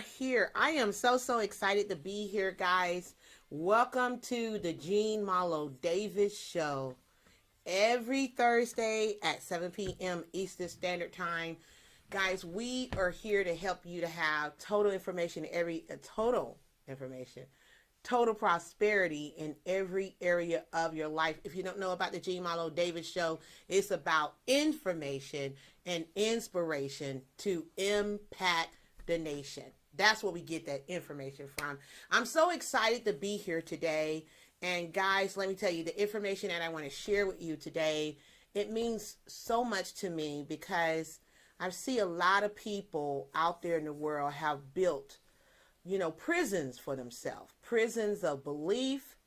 here. I am so excited to be here, guys. Welcome to the Marlo Davis Show. Every Thursday at 7 p.m. Eastern Standard Time. Guys, we are here to help you to have total prosperity in every area of your life. If you don't know about the Marlo Davis Show, it's about information and inspiration to impact the nation. That's where we get that information from. I'm so excited to be here today. And guys, let me tell you, the information that I want to share with you today, it means so much to me because I see a lot of people out there in the world have built, prisons for themselves, prisons of belief,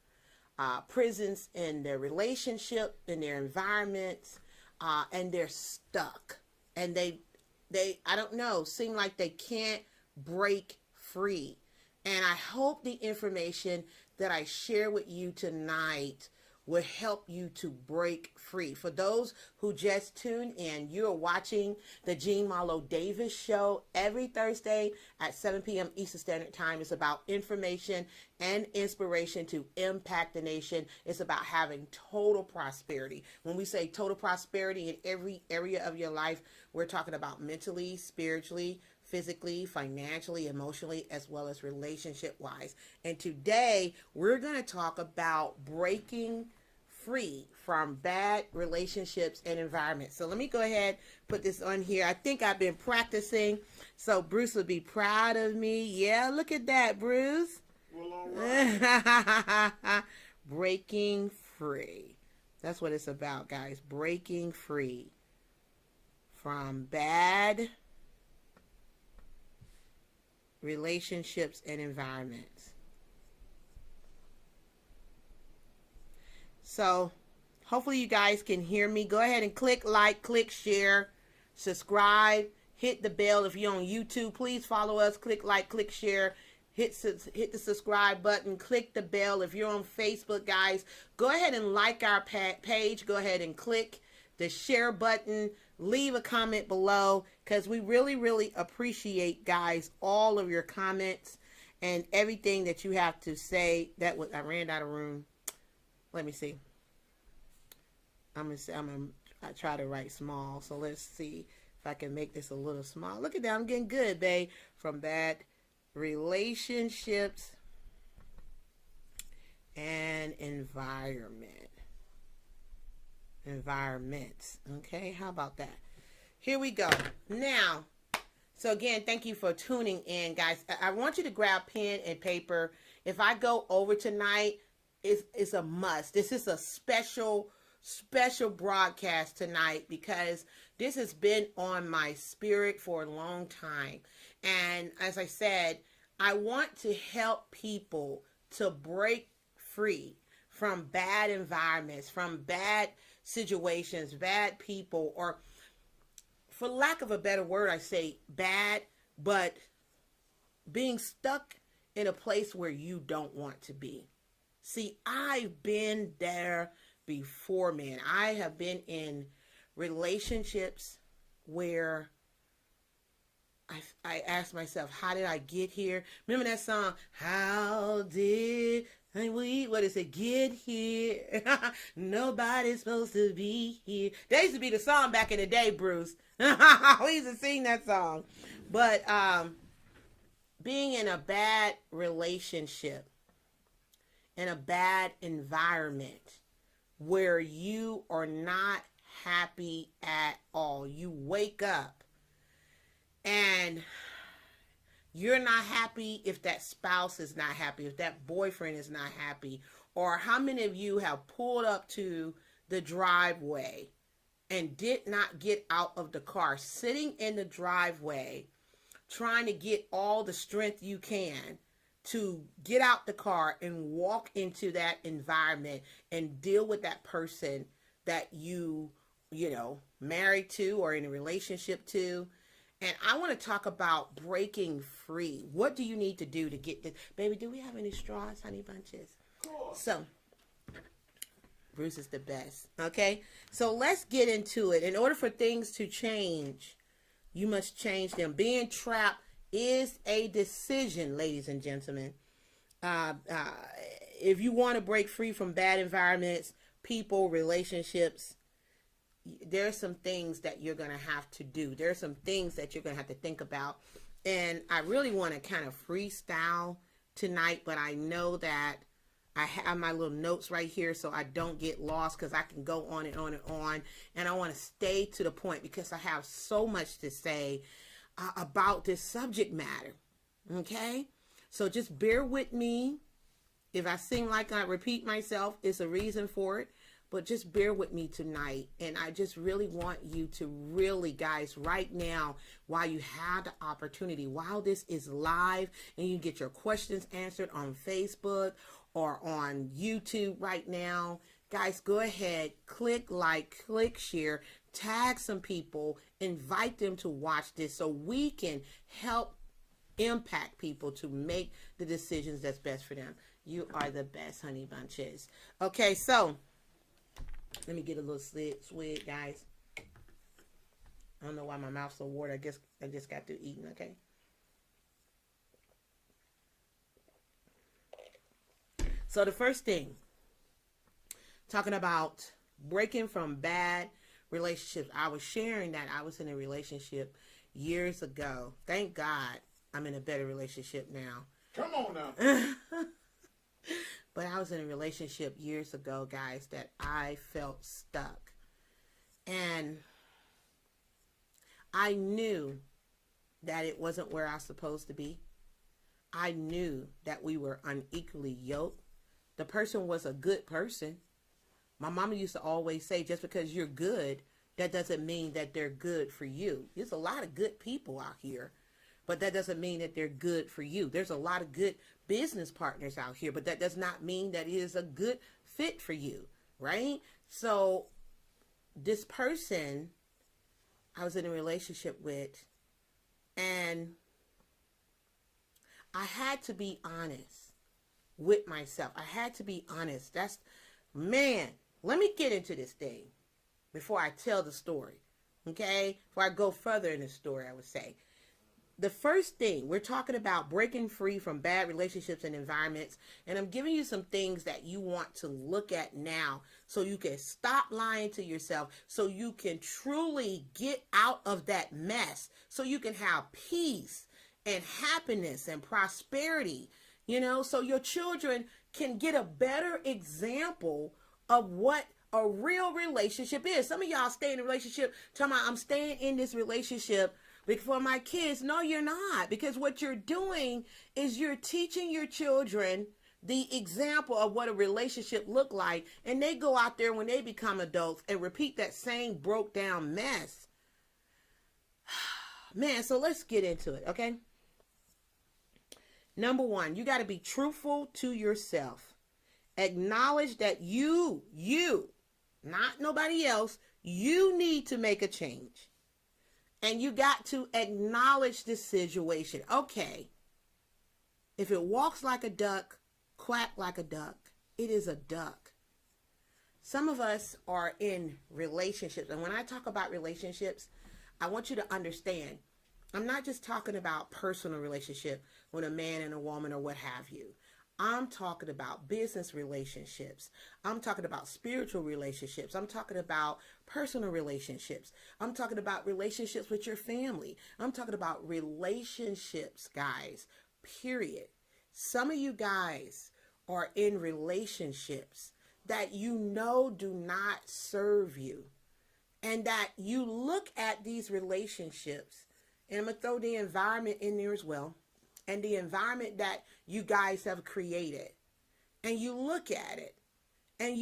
prisons in their relationship, in their environments, and they're stuck. And they, I don't know, seem like they can't break free. And I hope the information that I share with you tonight will help you to break free. For those who just tuned in, you're watching the Marlo Davis Show every Thursday at 7 p.m. Eastern Standard Time. It's about information and inspiration to impact the nation. It's about having total prosperity. When we say total prosperity in every area of your life, we're talking about mentally, spiritually, physically, financially, emotionally, as well as relationship-wise. And today, we're going to talk about breaking free from bad relationships and environments. So let me go ahead, put this on here. I think I've been practicing, so Bruce will be proud of me. Yeah, look at that, Bruce. Well, all right. Breaking free. That's what it's about, guys. Breaking free from bad relationships and environments. So hopefully you guys can hear me. Go ahead and click like, click share, subscribe, hit the bell. If you're on YouTube, please follow us. Click like, click share, hit the subscribe button, click the bell. If you're on Facebook, guys, go ahead and like our page. Go ahead and click the share button. Leave a comment below because we really appreciate, guys, all of your comments and everything that you have to say. I ran out of room. Let me see. I try to write small, so let's see if I can make this a little small. Look at that, I'm getting good, babe. From bad relationships and environments. Okay, how about that? Here we go. Now, so again, thank you for tuning in, guys. I want you to grab pen and paper. If I go over tonight, it's a must. This is a special broadcast tonight because this has been on my spirit for a long time. And as I said, I want to help people to break free from bad environments, from bad situations, bad people, or for lack of a better word, I say bad, but being stuck in a place where you don't want to be. See, I've been there before, man. I have been in relationships where I asked myself, how did I get here? Remember that song, How Did we, what is it, get here? Nobody's supposed to be here. That used to be the song back in the day, Bruce. We used to sing that song. But being in a bad relationship, in a bad environment where you are not happy at all. You wake up and you're not happy if that spouse is not happy, if that boyfriend is not happy. Or how many of you have pulled up to the driveway and did not get out of the car, sitting in the driveway, trying to get all the strength you can to get out the car and walk into that environment and deal with that person that you married to or in a relationship to. And I want to talk about breaking free. What do you need to do to get this? Baby, do we have any straws, honey bunches? Cool. So, Bruce is the best. Okay? So let's get into it. In order for things to change, you must change them. Being trapped is a decision, ladies and gentlemen. Uh, uh, if you want to break free from bad environments, people, relationships, there are some things that you're going to have to do. There are some things that you're going to have to think about. And I really want to kind of freestyle tonight, but I know that I have my little notes right here so I don't get lost, because I can go on and on and on. And I want to stay to the point because I have so much to say about this subject matter. Okay? So just bear with me. If I seem like I repeat myself, it's a reason for it. But just bear with me tonight. And I just really want you to really, guys, right now, while you have the opportunity, while this is live and you get your questions answered on Facebook or on YouTube right now, guys, go ahead, click like, click share, tag some people, invite them to watch this so we can help impact people to make the decisions that's best for them. You are the best, honey bunches. Okay, so let me get a little swig, guys. I don't know why my mouth's so watered. I guess I just got through eating, okay? So the first thing, talking about breaking from bad relationships. I was sharing that I was in a relationship years ago. Thank God I'm in a better relationship now. Come on now. But I was in a relationship years ago, guys, that I felt stuck. And I knew that it wasn't where I was supposed to be. I knew that we were unequally yoked. The person was a good person. My mama used to always say, just because you're good, that doesn't mean that they're good for you. There's a lot of good people out here, but that doesn't mean that they're good for you. There's a lot of good business partners out here, but that does not mean that it is a good fit for you, right? So this person I was in a relationship with, and I had to be honest with myself. I had to be honest. Man, let me get into this thing before I tell the story, okay? Before I go further in the story, I would say. The first thing, we're talking about breaking free from bad relationships and environments. And I'm giving you some things that you want to look at now so you can stop lying to yourself, so you can truly get out of that mess, so you can have peace and happiness and prosperity, so your children can get a better example of what a real relationship is. Some of y'all stay in a relationship talking about, I'm staying in this relationship for my kids. No, you're not. Because what you're doing is you're teaching your children the example of what a relationship look like. And they go out there when they become adults and repeat that same broke down mess. Man, so let's get into it, okay? Number one, you got to be truthful to yourself. Acknowledge that you, not nobody else, you need to make a change. And you got to acknowledge this situation. Okay, if it walks like a duck, quack like a duck, it is a duck. Some of us are in relationships. And when I talk about relationships, I want you to understand, I'm not just talking about personal relationship with a man and a woman or what have you. I'm talking about business relationships. I'm talking about spiritual relationships. I'm talking about personal relationships. I'm talking about relationships with your family. I'm talking about relationships, guys, period. Some of you guys are in relationships that do not serve you, and that you look at these relationships, and I'm going to throw the environment in there as well, and the environment that you guys have created, and you look at it, and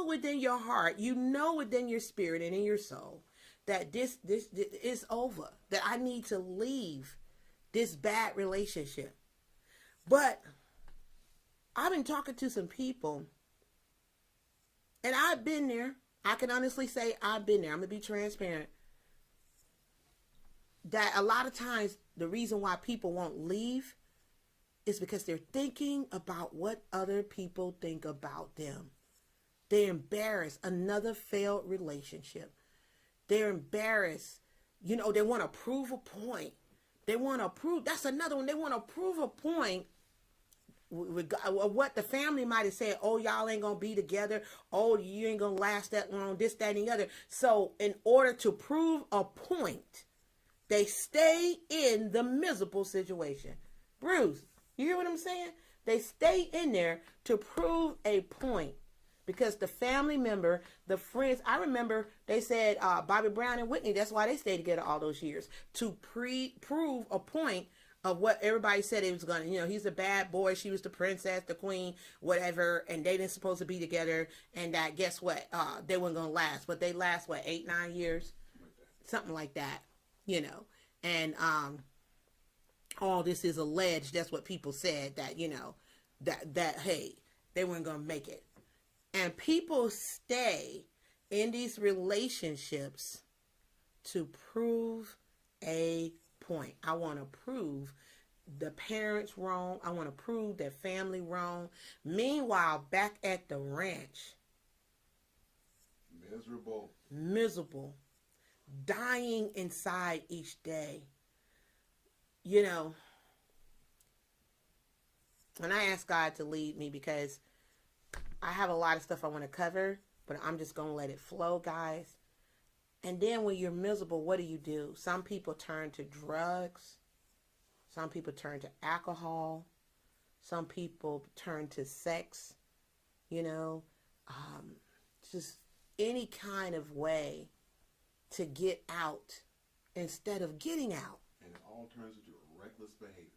within your heart, within your spirit and in your soul, that this is over, that I need to leave this bad relationship. But I've been talking to some people, and I've been there. I can honestly say I've been there. I'm going to be transparent. That a lot of times the reason why people won't leave is because they're thinking about what other people think about them. They're embarrassed. Another failed relationship. They're embarrassed. They want to prove a point. They want to prove. That's another one. They want to prove a point. What the family might have said, oh, y'all ain't gonna be together, oh, you ain't gonna last that long, this, that, and the other. So in order to prove a point, they stay in the miserable situation. Bruce, you hear what I'm saying? They stay in there to prove a point. Because the family member, the friends, I remember they said Bobby Brown and Whitney, that's why they stayed together all those years, to prove a point of what everybody said it was going to, he's a bad boy, she was the princess, the queen, whatever, and they didn't supposed to be together, and that, guess what, they weren't going to last, but they last, 8-9 years, something like that, and all this is alleged, that's what people said, that, that hey, they weren't going to make it. And people stay in these relationships to prove a point. I want to prove the parents wrong. I want to prove their family wrong. Meanwhile, back at the ranch, miserable, dying inside each day. And I ask God to lead me because I have a lot of stuff I want to cover, but I'm just going to let it flow, guys. And then when you're miserable, what do? Some people turn to drugs. Some people turn to alcohol. Some people turn to sex, just any kind of way to get out instead of getting out. And it all turns into reckless behavior.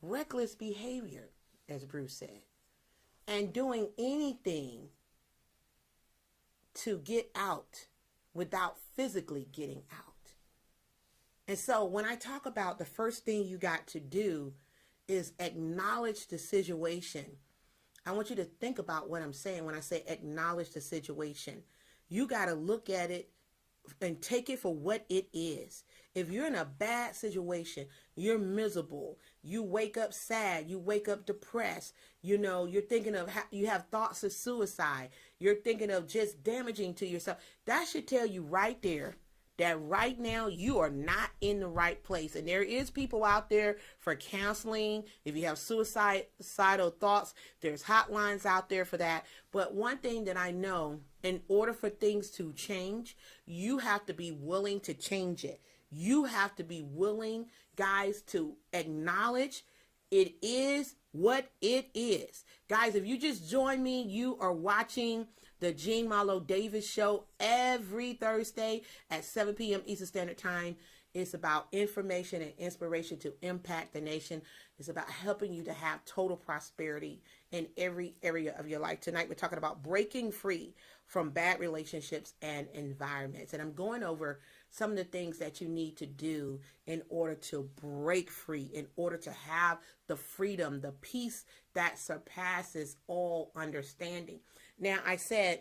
Reckless behavior, as Bruce said. And doing anything to get out without physically getting out. And so when I talk about the first thing you got to do is acknowledge the situation. I want you to think about what I'm saying when I say acknowledge the situation. You got to look at it and take it for what it is. If you're in a bad situation, you're miserable, you wake up sad, you wake up depressed, you're thinking of, you have thoughts of suicide, you're thinking of just damaging to yourself, that should tell you right there that right now you are not in the right place. And there is people out there for counseling. If you have suicidal thoughts, there's hotlines out there for that. But one thing that I know, in order for things to change, you have to be willing to change it. You have to be willing, guys, to acknowledge it is what it is. Guys, if you just join me, you are watching the Jean Marlo Davis Show every Thursday at 7 p.m. Eastern Standard Time. It's about information and inspiration to impact the nation. It's about helping you to have total prosperity in every area of your life. Tonight, we're talking about breaking free from bad relationships and environments. And I'm going over some of the things that you need to do in order to break free, in order to have the freedom, the peace that surpasses all understanding. Now, I said,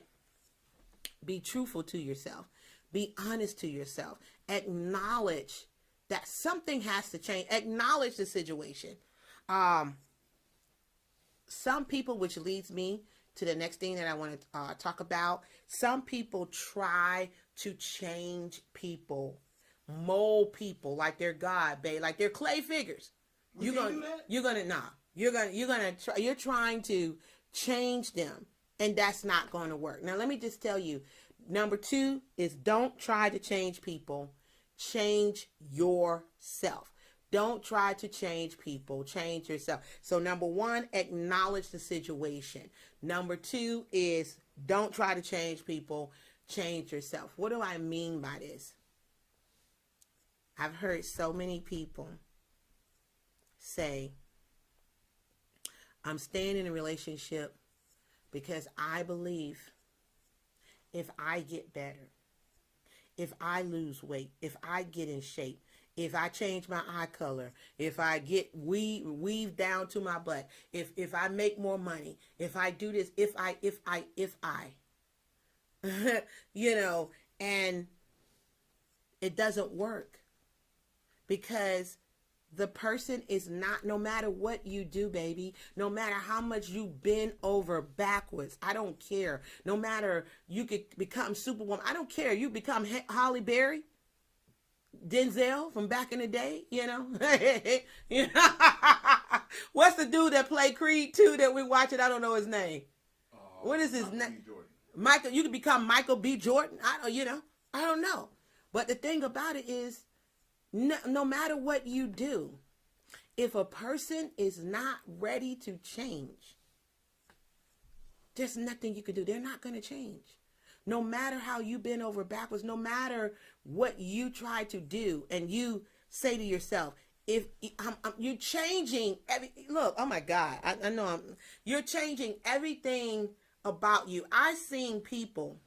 be truthful to yourself. Be honest to yourself. Acknowledge that something has to change. Acknowledge the situation. Some people, which leads me to the next thing that I want to talk about. Some people try to change people, mold people like they're God, babe, like they're clay figures. You're trying to change them, and that's not going to work. Now, let me just tell you, number 2 is don't try to change people. Change yourself. Don't try to change people. Change yourself. So number 1, acknowledge the situation. Number 2 is don't try to change people. Change yourself. What do I mean by this? I've heard so many people say, I'm staying in a relationship because I believe if I get better, if I lose weight, if I get in shape, if I change my eye color, if I get weave down to my butt, if I make more money, if I do this, if I, and it doesn't work because the person is not, no matter what you do, baby, no matter how much you bend over backwards, I don't care. No matter you could become Superwoman, I don't care. You become Holly Berry, Denzel from back in the day, you know. You know? What's the dude that played Creed 2 that we watching? I don't know his name. What is his name? Michael. You could become Michael B. Jordan. I don't, you know. I don't know. But the thing about it is, no matter what you do, if a person is not ready to change, there's nothing you can do. They're not going to change. No matter how you bend over backwards, no matter what you try to do, and you say to yourself, if you're changing look, oh my God, I know you're changing everything about you. I've seen people,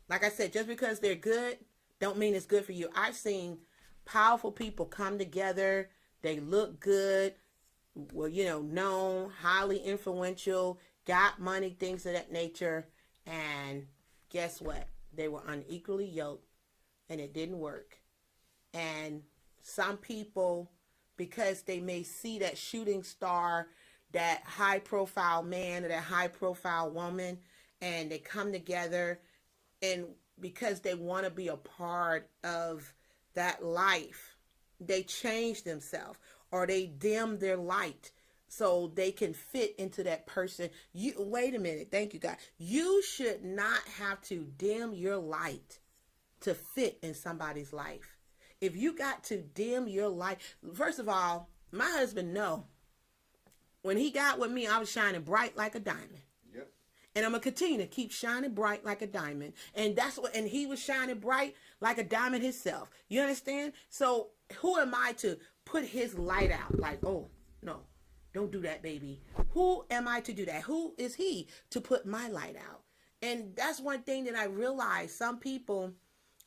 like I said, just because they're good, don't mean it's good for you. I've seen powerful people come together. They look good, well, you know, known, highly influential, got money, things of that nature, and guess what? They were unequally yoked, and it didn't work. And some people, because they may see that shooting star, that high profile man or that high profile woman, and they come together, and because they want to be a part of that life, they change themselves or they dim their light so they can fit into that person. You wait a minute. Thank you, God. You should not have to dim your light to fit in somebody's life. If you got to dim your light, first of all, my husband know when he got with me, I was shining bright like a diamond. Yep. And I'm gonna continue to keep shining bright like a diamond. And that's what, and he was shining bright like a diamond himself. You understand? So who am I to put his light out? Like, oh no, don't do that, baby. Who am I to do that? Who is he to put my light out? And that's one thing that I realized. Some people,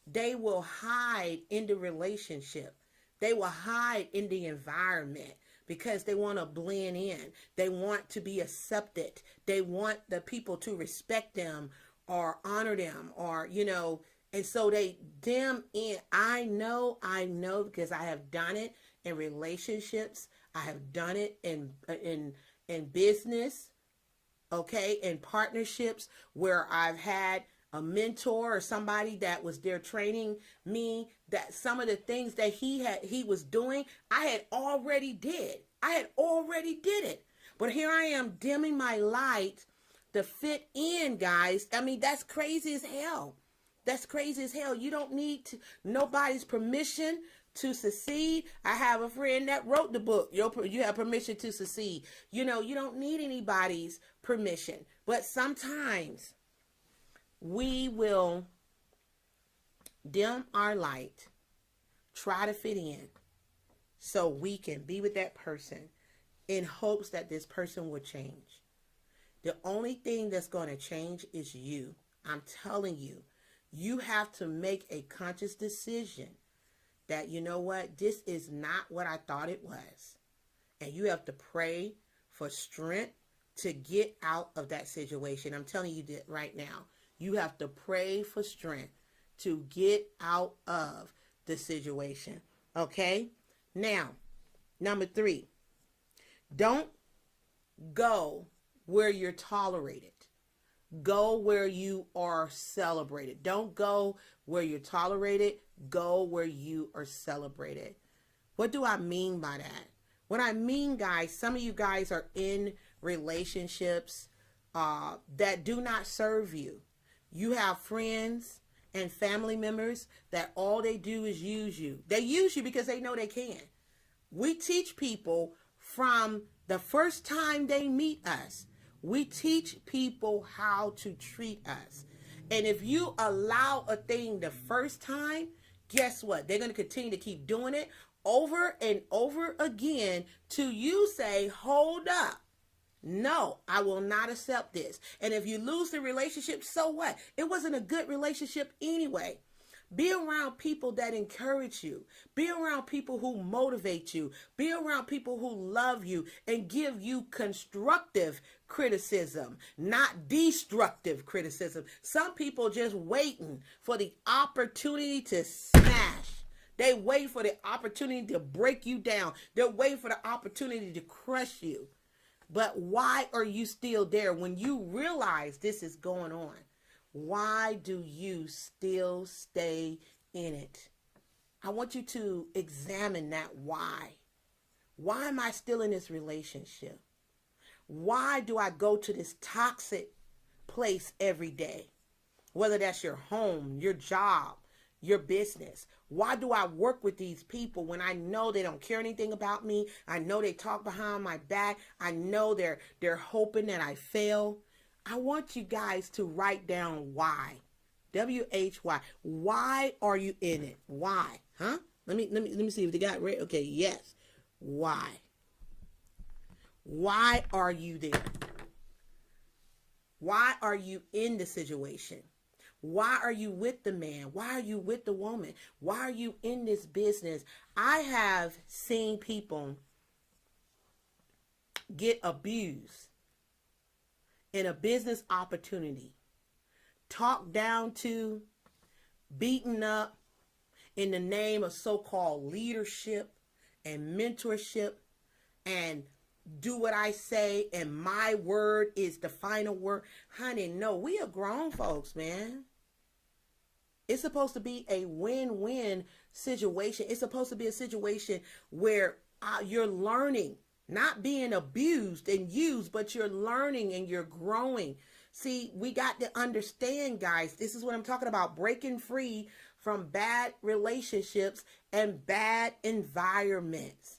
they will hide in the relationship. They will hide in the environment because they want to blend in. They want to be accepted. They want the people to respect them or honor them, or, you know, and so they dim in. I know because I have done it in relationships. I have done it in business, okay, in partnerships where I've had a mentor or somebody that was there training me, that some of the things that he was doing, I had already did it. But here I am dimming my light to fit in, guys. I mean, that's crazy as hell. That's crazy as hell. You don't need nobody's permission to succeed. I have a friend that wrote the book. You have permission to succeed. You know, you don't need anybody's permission. But sometimes we will dim our light, try to fit in so we can be with that person in hopes that this person will change. The only thing that's going to change is you. I'm telling you, you have to make a conscious decision that, you know what, this is not what I thought it was. And you have to pray for strength to get out of that situation. I'm telling you that right now. You have to pray for strength to get out of the situation. Okay? Now, number 3, don't go where you're tolerated. Go where you are celebrated. Don't go where you're tolerated. Go where you are celebrated. What do I mean by that? What I mean, guys, some of you guys are in relationships that do not serve you. You have friends and family members that all they do is use you. They use you because they know they can. We teach people from the first time they meet us. We teach people how to treat us. And if you allow a thing the first time, guess what? They're going to continue to keep doing it over and over again till you say, hold up. No, I will not accept this. And if you lose the relationship, so what? It wasn't a good relationship anyway. Be around people that encourage you. Be around people who motivate you. Be around people who love you and give you constructive criticism, not destructive criticism. Some people just waiting for the opportunity to smash. They wait for the opportunity to break you down. They're waiting for the opportunity to crush you. But why are you still there when you realize this is going on? Why do you still stay in it? I want you to examine that why. Why am I still in this relationship? Why do I go to this toxic place every day? Whether that's your home, your job, your business. Why do I work with these people when I know they don't care anything about me? I know they talk behind my back. I know they're hoping that I fail. I want you guys to write down why. WHY. Why are you in it? Why? Huh? Let me see if they got ready. Okay, yes. Why? Why are you there? Why are you in the situation? Why are you with the man? Why are you with the woman? Why are you in this business? I have seen people get abused in a business opportunity, talked down to, beaten up in the name of so-called leadership and mentorship, and do what I say and my word is the final word. Honey, no, we are grown folks, man. It's supposed to be a win-win situation. It's supposed to be a situation where you're learning, not being abused and used, but you're learning and you're growing. See, we got to understand, guys, this is what I'm talking about, breaking free from bad relationships and bad environments.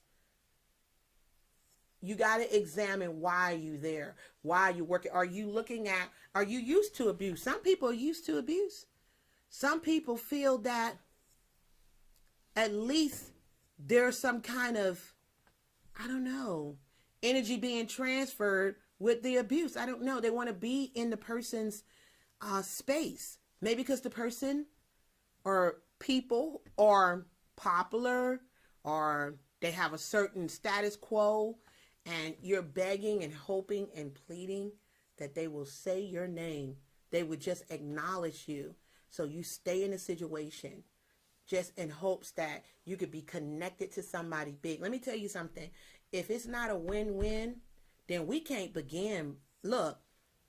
You got to examine why you there, why you working. Are you used to abuse? Some people are used to abuse. Some people feel that at least there's some kind of, I don't know, energy being transferred with the abuse. I don't know. They want to be in the person's space. Maybe because the person or people are popular or they have a certain status quo, and you're begging and hoping and pleading that they will say your name. They would just acknowledge you. So you stay in a situation just in hopes that you could be connected to somebody big. Let me tell you something. If it's not a win-win, then we can't begin. Look,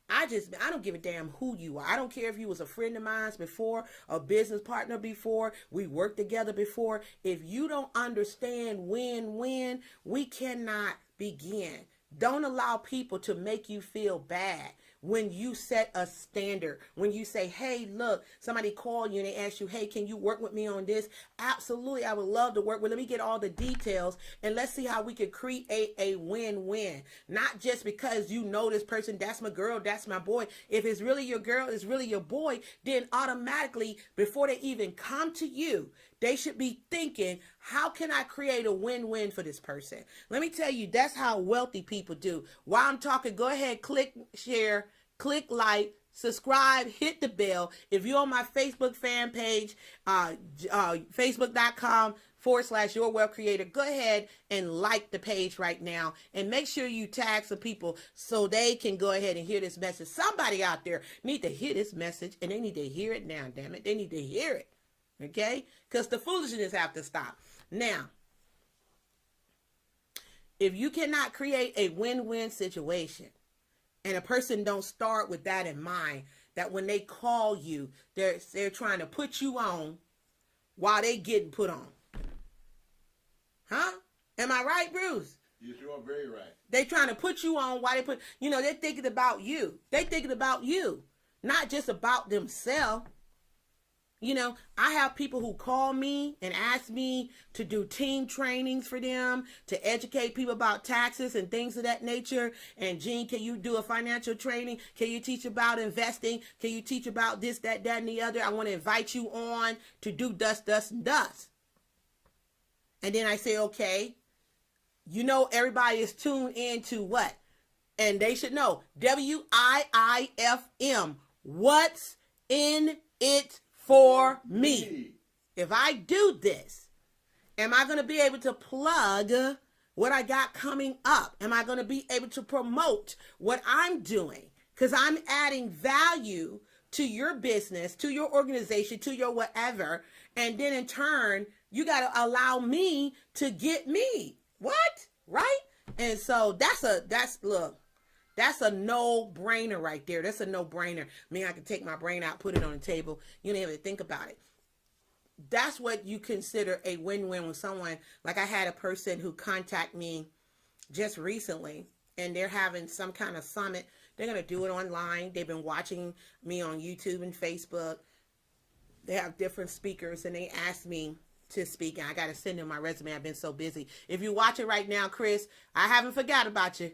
I don't give a damn who you are. I don't care if you was a friend of mine before, a business partner before, we worked together before. If you don't understand win-win, we cannot begin. Don't allow people to make you feel bad when you set a standard. When you say, hey, look, somebody called you and they ask you, hey, can you work with me on this? Absolutely, I would love to work with. Let me get all the details and let's see how we could create a win-win. Not just because you know this person, that's my girl, that's my boy. If it's really your girl, it's really your boy, then automatically, before they even come to you, they should be thinking, how can I create a win-win for this person? Let me tell you, that's how wealthy people do. While I'm talking, go ahead, click share, click like, subscribe, hit the bell. If you're on my Facebook fan page, facebook.com/Your Wealth Creator, go ahead and like the page right now. And make sure you tag some people so they can go ahead and hear this message. Somebody out there need to hear this message, and they need to hear it now, damn it. They need to hear it. Okay? Because the foolishness have to stop. Now, if you cannot create a win-win situation, and a person don't start with that in mind, that when they call you, they're trying to put you on while they getting put on. Huh? Am I right, Bruce? Yes, you are very right. They trying to put you on while they're thinking about you. They thinking about you, not just about themselves. I have people who call me and ask me to do team trainings for them, to educate people about taxes and things of that nature. And Jean, can you do a financial training? Can you teach about investing? Can you teach about this, that, and the other? I want to invite you on to do dust, and dust. And then I say, okay, everybody is tuned in to what? And they should know, WIIFM, what's in it for me. If I do this, am I going to be able to plug what I got coming up? Am I going to be able to promote what I'm doing? Because I'm adding value to your business, to your organization, to your whatever. And then in turn, you got to allow me to get me. What? Right? And so that's a no-brainer right there. That's a no-brainer. I can take my brain out, put it on the table. You don't even think about it. that's what you consider a win-win with someone. Like I had a person who contacted me just recently, and they're having some kind of summit. They're going to do it online. They've been watching me on YouTube and Facebook. They have different speakers, and they asked me to speak, and I got to send them my resume. I've been so busy. If you watch it right now, Chris, I haven't forgot about you.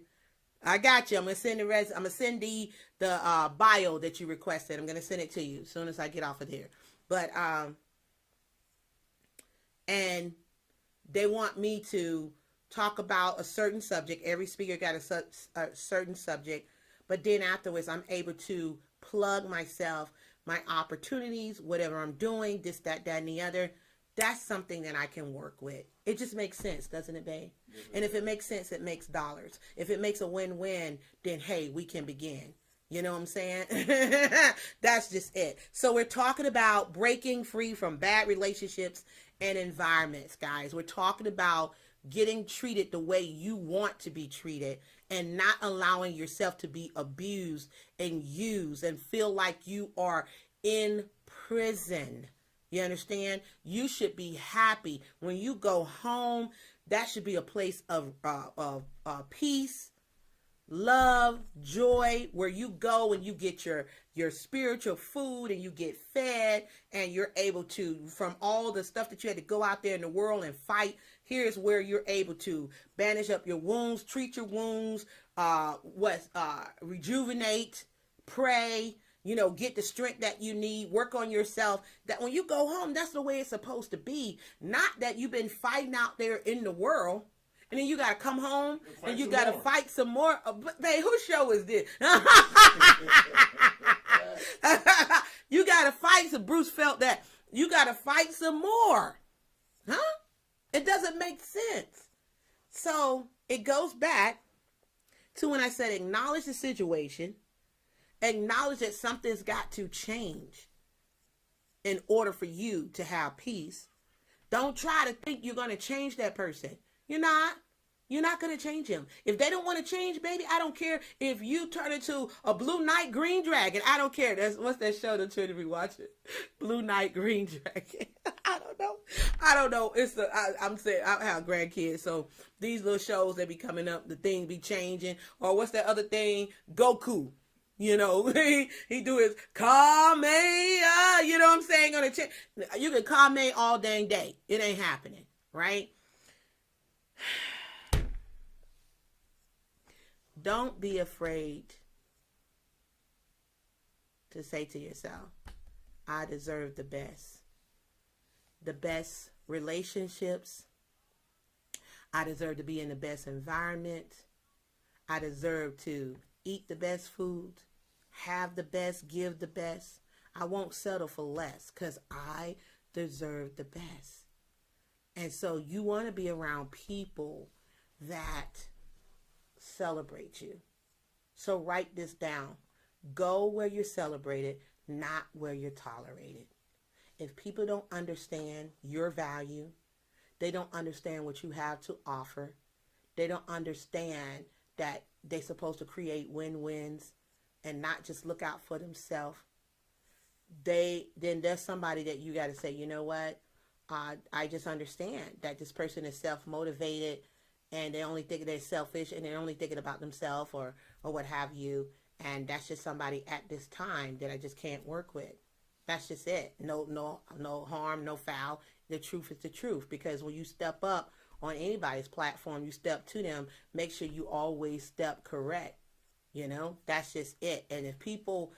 I got you. I'm gonna send I'm gonna send the bio that you requested. I'm gonna send it to you as soon as I get off of there. But and they want me to talk about a certain subject. Every speaker got a certain subject, but then afterwards, I'm able to plug myself, my opportunities, whatever I'm doing, this, that, and the other. That's something that I can work with. It just makes sense, doesn't it, babe? Mm-hmm. And if it makes sense, it makes dollars. If it makes a win-win, then hey, we can begin. You know what I'm saying? That's just it. So we're talking about breaking free from bad relationships and environments, guys. We're talking about getting treated the way you want to be treated and not allowing yourself to be abused and used and feel like you are in prison. You understand? You should be happy when you go home. That should be a place of peace, love, joy, where you go and you get your spiritual food and you get fed and you're able to, from all the stuff that you had to go out there in the world and fight, here's where you're able to bandage up your wounds, treat your wounds, rejuvenate, pray, get the strength that you need, work on yourself, that when you go home, that's the way it's supposed to be. Not that you've been fighting out there in the world, and then you got to come home, and you got to fight some more. Babe, whose show is this? You got to fight some, Bruce felt that. You got to fight some more. Huh? It doesn't make sense. So it goes back to when I said acknowledge the situation. Acknowledge that something's got to change in order for you to have peace. Don't try to think you're going to change that person. You're not. You're not going to change him. If they don't want to change, baby, I don't care if you turn into a blue knight, green dragon. I don't care. What's that show that you're to be watching? Blue knight, green dragon. I don't know. I'm saying I have grandkids, so these little shows that be coming up, the thing be changing. Or what's that other thing? Goku. He do his Kamehameha, you know what I'm saying? You can Kamehameha all dang day. It ain't happening, right? Don't be afraid to say to yourself, I deserve the best. The best relationships. I deserve to be in the best environment. I deserve to eat the best food, have the best, give the best. I won't settle for less because I deserve the best. And so you want to be around people that celebrate you. So write this down. Go where you're celebrated, not where you're tolerated. If people don't understand your value, they don't understand what you have to offer, they don't understand that they're supposed to create win-wins and not just look out for themselves, then there's somebody that you got to say, you know what? I just understand that this person is self-motivated and they only think they're selfish and they're only thinking about themselves or what have you. And that's just somebody at this time that I just can't work with. That's just it. No harm, no foul. The truth is the truth. Because when you step up on anybody's platform, you step to them, make sure you always step correct. That's just it. And if people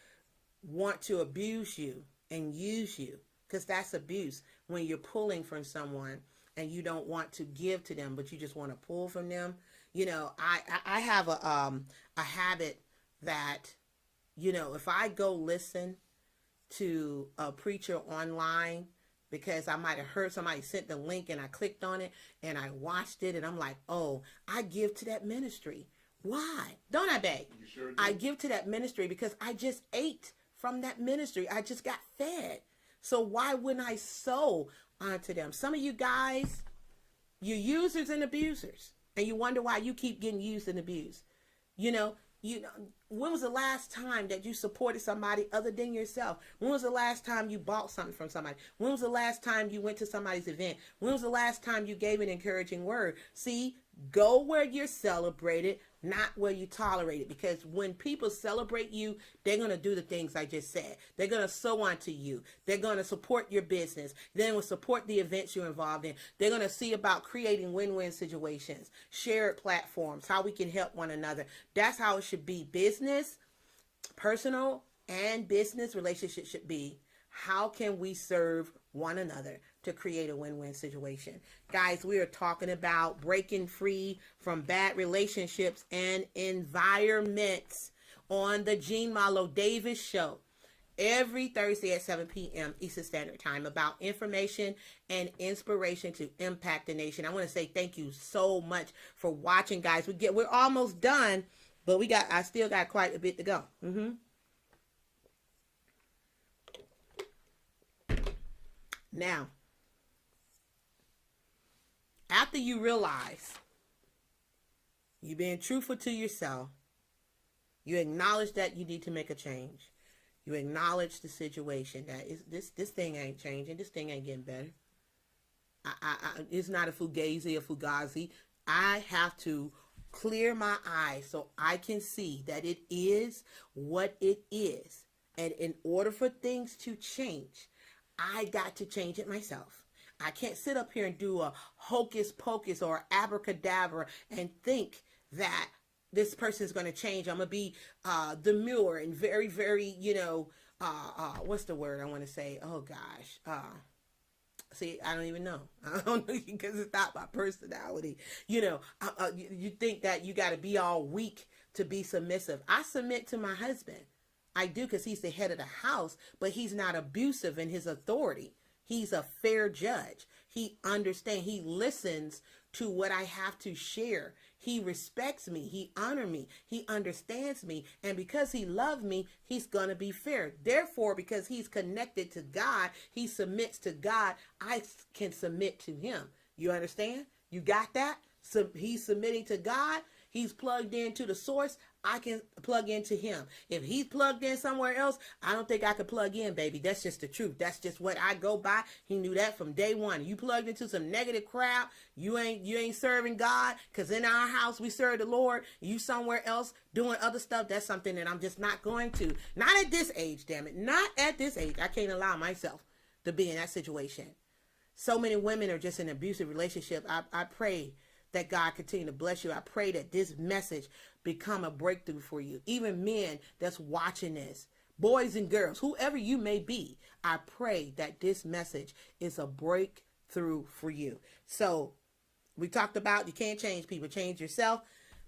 want to abuse you and use you, because that's abuse, when you're pulling from someone and you don't want to give to them, but you just want to pull from them. I have a habit that, if I go listen to a preacher online, because I might have heard somebody sent the link and I clicked on it and I watched it and I'm like, oh, I give to that ministry. Why? Don't I, babe? You sure do. I give to that ministry because I just ate from that ministry. I just got fed. So why wouldn't I sow onto them? Some of you guys, you're users and abusers, and you wonder why you keep getting used and abused. You know, when was the last time that you supported somebody other than yourself? When was the last time you bought something from somebody? When was the last time you went to somebody's event? When was the last time you gave an encouraging word? See, go where you're celebrated, not where you tolerate it. Because when people celebrate you, they're going to do the things I just said. They're going to sow onto you. They're going to support your business. They're going to support the events you're involved in. They're going to see about creating win-win situations, shared platforms, how we can help one another. That's how it should be. Business, personal, and business relationship should be. How can we serve one another to create a win-win situation? Guys, we are talking about breaking free from bad relationships and environments on the Gene Marlo Davis Show every Thursday at 7 p.m. Eastern Standard Time, about information and inspiration to impact the nation. I want to say thank you so much for watching, guys. We're almost done, but I still got quite a bit to go. Now, after you realize you've been truthful to yourself, you acknowledge that you need to make a change. You acknowledge the situation that this thing ain't changing. This thing ain't getting better. It's not a fugazi. I have to clear my eyes so I can see that it is what it is. And in order for things to change, I got to change it myself. I can't sit up here and do a hocus pocus or abracadabra and think that this person is going to change. I'm going to be demure and very, very, what's the word I want to say? Oh, gosh. See, I don't even know. I don't know, because it's not my personality. You think that you got to be all weak to be submissive. I submit to my husband. I do, because he's the head of the house, but he's not abusive in his authority. He's a fair judge. He understands. He listens to what I have to share. He respects me. He honors me. He understands me. And because he loves me, he's going to be fair. Therefore, because he's connected to God, he submits to God, I can submit to him. You understand? You got that? So he's submitting to God. He's plugged into the source. I can plug into him. If he's plugged in somewhere else, I don't think I could plug in, baby. That's just the truth. That's just what I go by. He knew that from day one. You plugged into some negative crap, you ain't serving God, because in our house we serve the Lord. You somewhere else doing other stuff, that's something that I'm just not going to. Not at this age, damn it. Not at this age. I can't allow myself to be in that situation. So many women are just in an abusive relationship. I pray that God continue to bless you. I pray that this message become a breakthrough for you. Even men that's watching this, boys and girls, whoever you may be, I pray that this message is a breakthrough for you. So we talked about you can't change people, change yourself.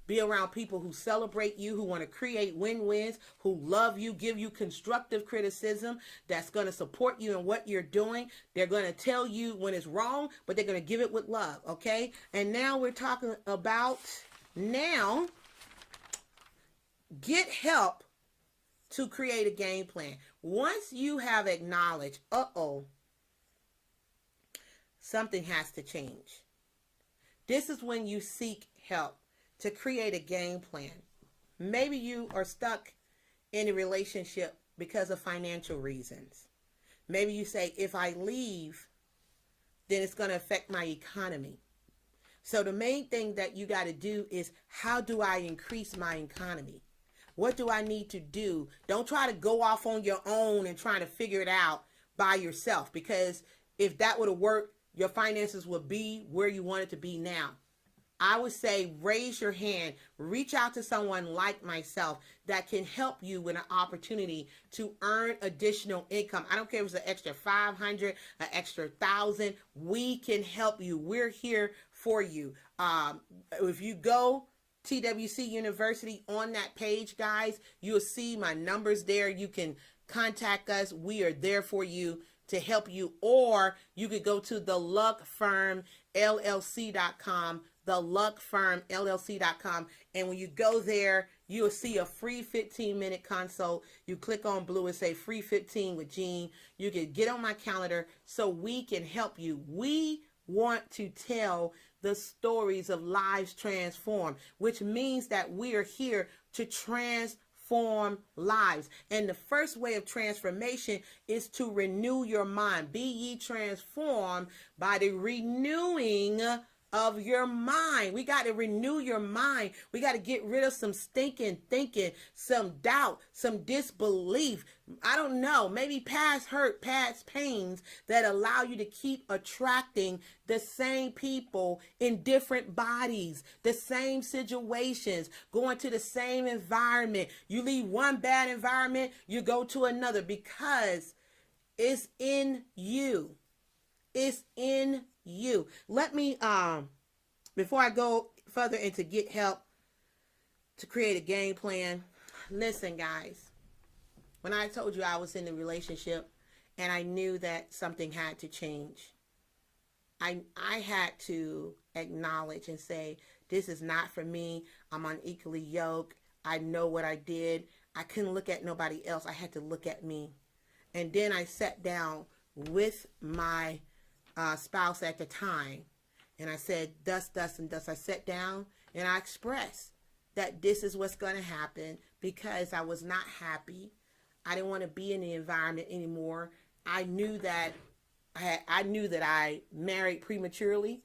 Be around people who celebrate you, who want to create win-wins, who love you, give you constructive criticism that's going to support you in what you're doing. They're going to tell you when it's wrong, but they're going to give it with love, okay? And now we're talking about get help to create a game plan. Once you have acknowledged, something has to change. This is when you seek help to create a game plan. Maybe you are stuck in a relationship because of financial reasons. Maybe you say, if I leave, then it's going to affect my economy. So the main thing that you got to do is, how do I increase my economy? What do I need to do? Don't try to go off on your own and try to figure it out by yourself, because if that would have worked, your finances would be where you want it to be now. I would say raise your hand, reach out to someone like myself that can help you with an opportunity to earn additional income. I don't care if it's an extra 500, an extra 1,000. We can help you. We're here for you. If you go TWC University on that page, guys, you'll see my numbers there. You can contact us. We are there for you to help you. Or you could go to theluckfirmllc.com, theluckfirmllc.com, and when you go there, you'll see a free 15-minute consult. You click on blue and say free 15 with Gene. You can get on my calendar so we can help you. We want to tell the stories of lives transformed, which means that we are here to transform lives. And the first way of transformation is to renew your mind. Be ye transformed by the renewing of your mind. We got to renew your mind. We got to get rid of some stinking thinking, some doubt, some disbelief. I don't know, maybe past hurt, past pains that allow you to keep attracting the same people in different bodies, the same situations, going to the same environment. You leave one bad environment, you go to another because it's in you. It's in you. Let me, before I go further into get help to create a game plan, listen, guys, when I told you I was in a relationship and I knew that something had to change, I had to acknowledge and say, this is not for me. I'm unequally yoked. I know what I did. I couldn't look at nobody else. I had to look at me. And then I sat down with my spouse at the time, and I said, thus, and thus. I sat down and I expressed that this is what's going to happen because I was not happy. I didn't want to be in the environment anymore. I knew that I married prematurely,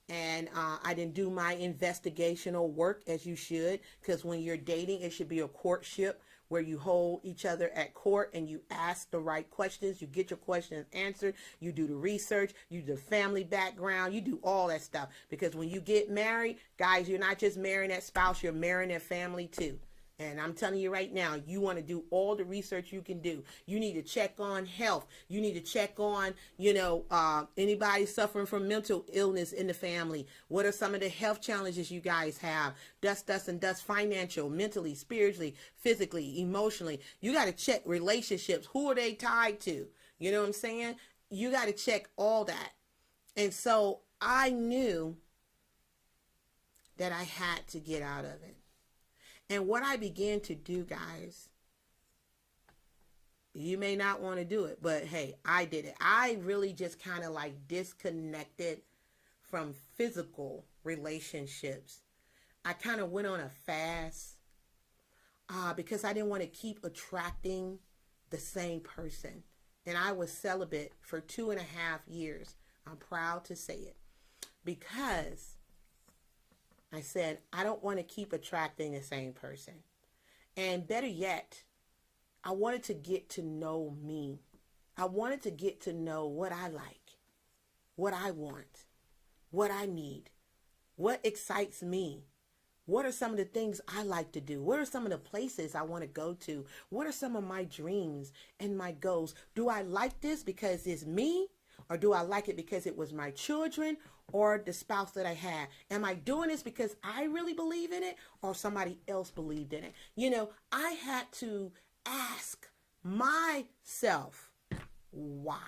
and I didn't do my investigational work as you should, because when you're dating, it should be a courtship where you hold each other at court and you ask the right questions. You get your questions answered. You do the research. You do the family background. You do all that stuff. Because when you get married, guys, you're not just marrying that spouse, you're marrying their family too. And I'm telling you right now, you want to do all the research you can do. You need to check on health. You need to check on, anybody suffering from mental illness in the family. What are some of the health challenges you guys have? Dust, financial, mentally, spiritually, physically, emotionally. You got to check relationships. Who are they tied to? You know what I'm saying? You got to check all that. And so I knew that I had to get out of it. And what I began to do, guys, you may not want to do it, but hey, I did it. I really just kind of like disconnected from physical relationships. I kind of went on a fast because I didn't want to keep attracting the same person. And I was celibate for 2.5 years. I'm proud to say it, because I said, I don't want to keep attracting the same person. And better yet, I wanted to get to know me. I wanted to get to know what I like, what I want, what I need, what excites me. What are some of the things I like to do? What are some of the places I want to go to? What are some of my dreams and my goals? Do I like this because it's me? Or do I like it because it was my children or the spouse that I had? Am I doing this because I really believe in it or somebody else believed in it? I had to ask myself, why?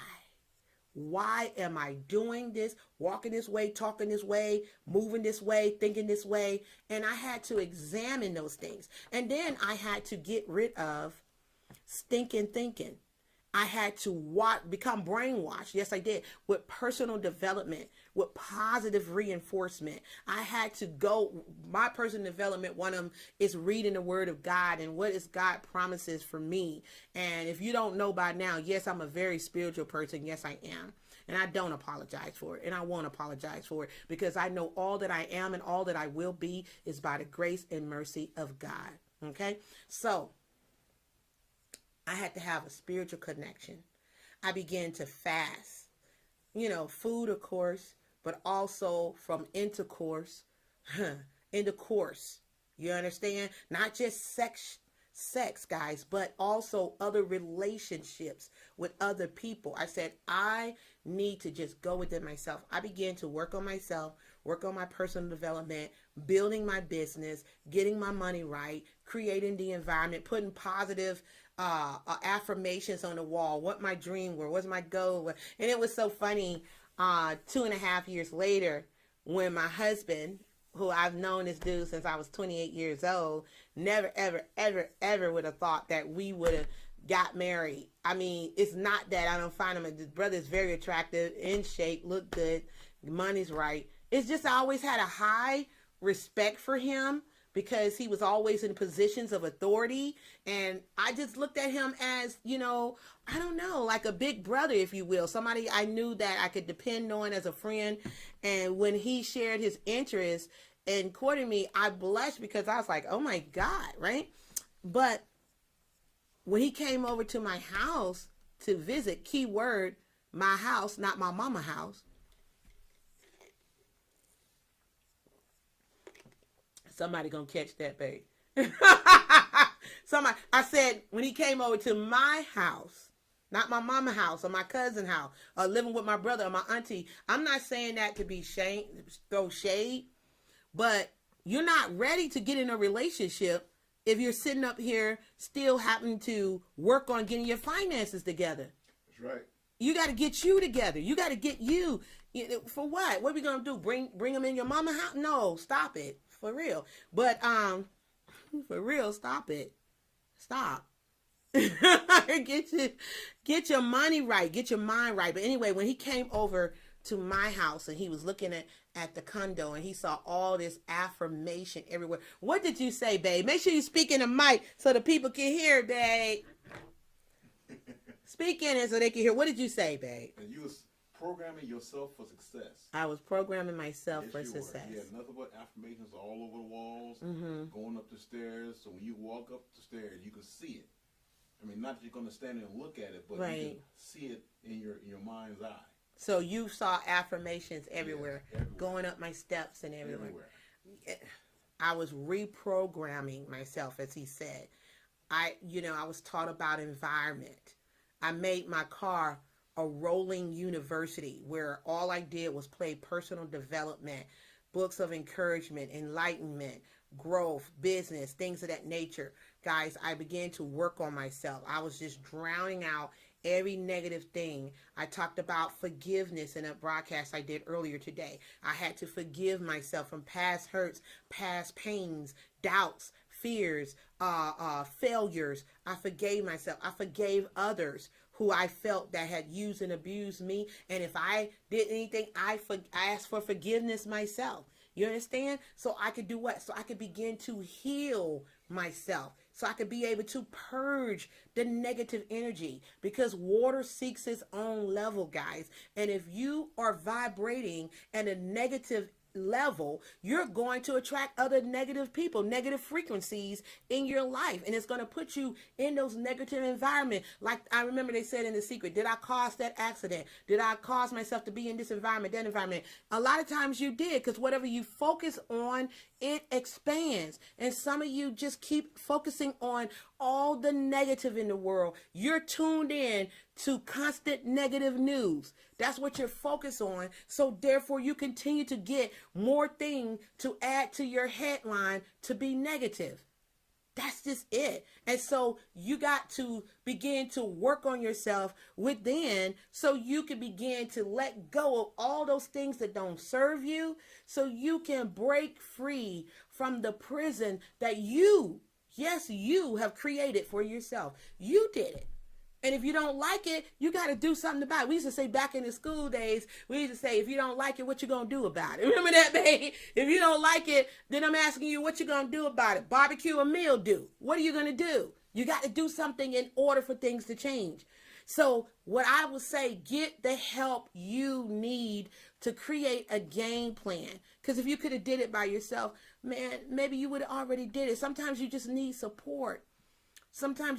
Why am I doing this, walking this way, talking this way, moving this way, thinking this way? And I had to examine those things. And then I had to get rid of stinking thinking. I had to become brainwashed. Yes, I did. With personal development, with positive reinforcement. I had to go. My personal development, one of them is reading the word of God and what is God promises for me. And if you don't know by now, yes, I'm a very spiritual person. Yes, I am. And I don't apologize for it. And I won't apologize for it, because I know all that I am and all that I will be is by the grace and mercy of God. Okay. So I had to have a spiritual connection. I began to fast, food, of course, but also from intercourse, you understand? Not just sex, guys, but also other relationships with other people. I said, I need to just go within myself. I began to work on myself, work on my personal development, building my business, getting my money right, creating the environment, putting positive affirmations on the wall, what my dream were, what's my goal were. And it was so funny, 2.5 years later, when my husband, who I've known this dude since I was 28 years old, never, ever, ever, ever would have thought that we would have got married. I mean, it's not that I don't find him. This brother is very attractive, in shape, look good, money's right. It's just I always had a high respect for him, because he was always in positions of authority. And I just looked at him as, I don't know, like a big brother, if you will, somebody I knew that I could depend on as a friend. And when he shared his interest in courting me, I blushed because I was like, oh my God, right? But when he came over to my house to visit, key word, my house, not my mama house. Somebody gonna catch that, babe. Somebody, I said, when he came over to my house, not my mama house or my cousin house, or living with my brother or my auntie. I'm not saying that to be throw shade, but you're not ready to get in a relationship if you're sitting up here still having to work on getting your finances together. That's right. You got to get you together. You got to get you. For what? What are we gonna do? Bring them in your mama house? No, stop it. For real. But for real, stop it. Stop. Get your money right. Get your mind right. But anyway, when he came over to my house and he was looking at the condo and he saw all this affirmation everywhere. What did you say, babe? Make sure you speak in the mic so the people can hear, babe. Speak in it so they can hear. What did you say, babe? And you was programming yourself for success. I was programming myself Yes, for you success. were. You had nothing but affirmations all over the walls, Mm-hmm. going up the stairs. So when you walk up the stairs, you can see it. I mean, not that you're going to stand there and look at it, but Right. you can see it in your mind's eye. So you saw affirmations everywhere, Yes, everywhere. going up my steps and everywhere. Everywhere. I was reprogramming myself, as he said. I was taught about environment. I made my car a rolling university where all I did was play personal development, books of encouragement, enlightenment, growth, business, things of that nature. Guys, I began to work on myself. I was just drowning out every negative thing. I talked about forgiveness in a broadcast I did earlier today. I had to forgive myself from past hurts, past pains, doubts, fears, failures. I forgave myself. I forgave others who I felt that had used and abused me. And if I did anything, I asked for forgiveness myself. You understand? So I could do what? So I could begin to heal myself. So I could be able to purge the negative energy, because water seeks its own level, guys. And if you are vibrating at a negative level, you're going to attract other negative people, negative frequencies in your life, and it's going to put you in those negative environment. Like I remember they said in The Secret, did I cause that accident? Did I cause myself to be in this environment, that environment? A lot of times you did, because whatever you focus on, it expands. And some of you just keep focusing on all the negative in the world. You're tuned in to constant negative news. That's what you're focused on. So therefore you continue to get more things to add to your headline to be negative. That's just it. And so you got to begin to work on yourself within, so you can begin to let go of all those things that don't serve you, so you can break free from the prison that you have created for yourself. You did it. And if you don't like it, you got to do something about it. We used to say back in the school days, we used to say, if you don't like it, what you going to do about it? Remember that, baby? If you don't like it, then I'm asking you, what you going to do about it? Barbecue or mildew? What are you going to do? You got to do something in order for things to change. So what I would say, get the help you need to create a game plan. Because if you could have did it by yourself, man, maybe you would have already did it. Sometimes you just need support. Sometimes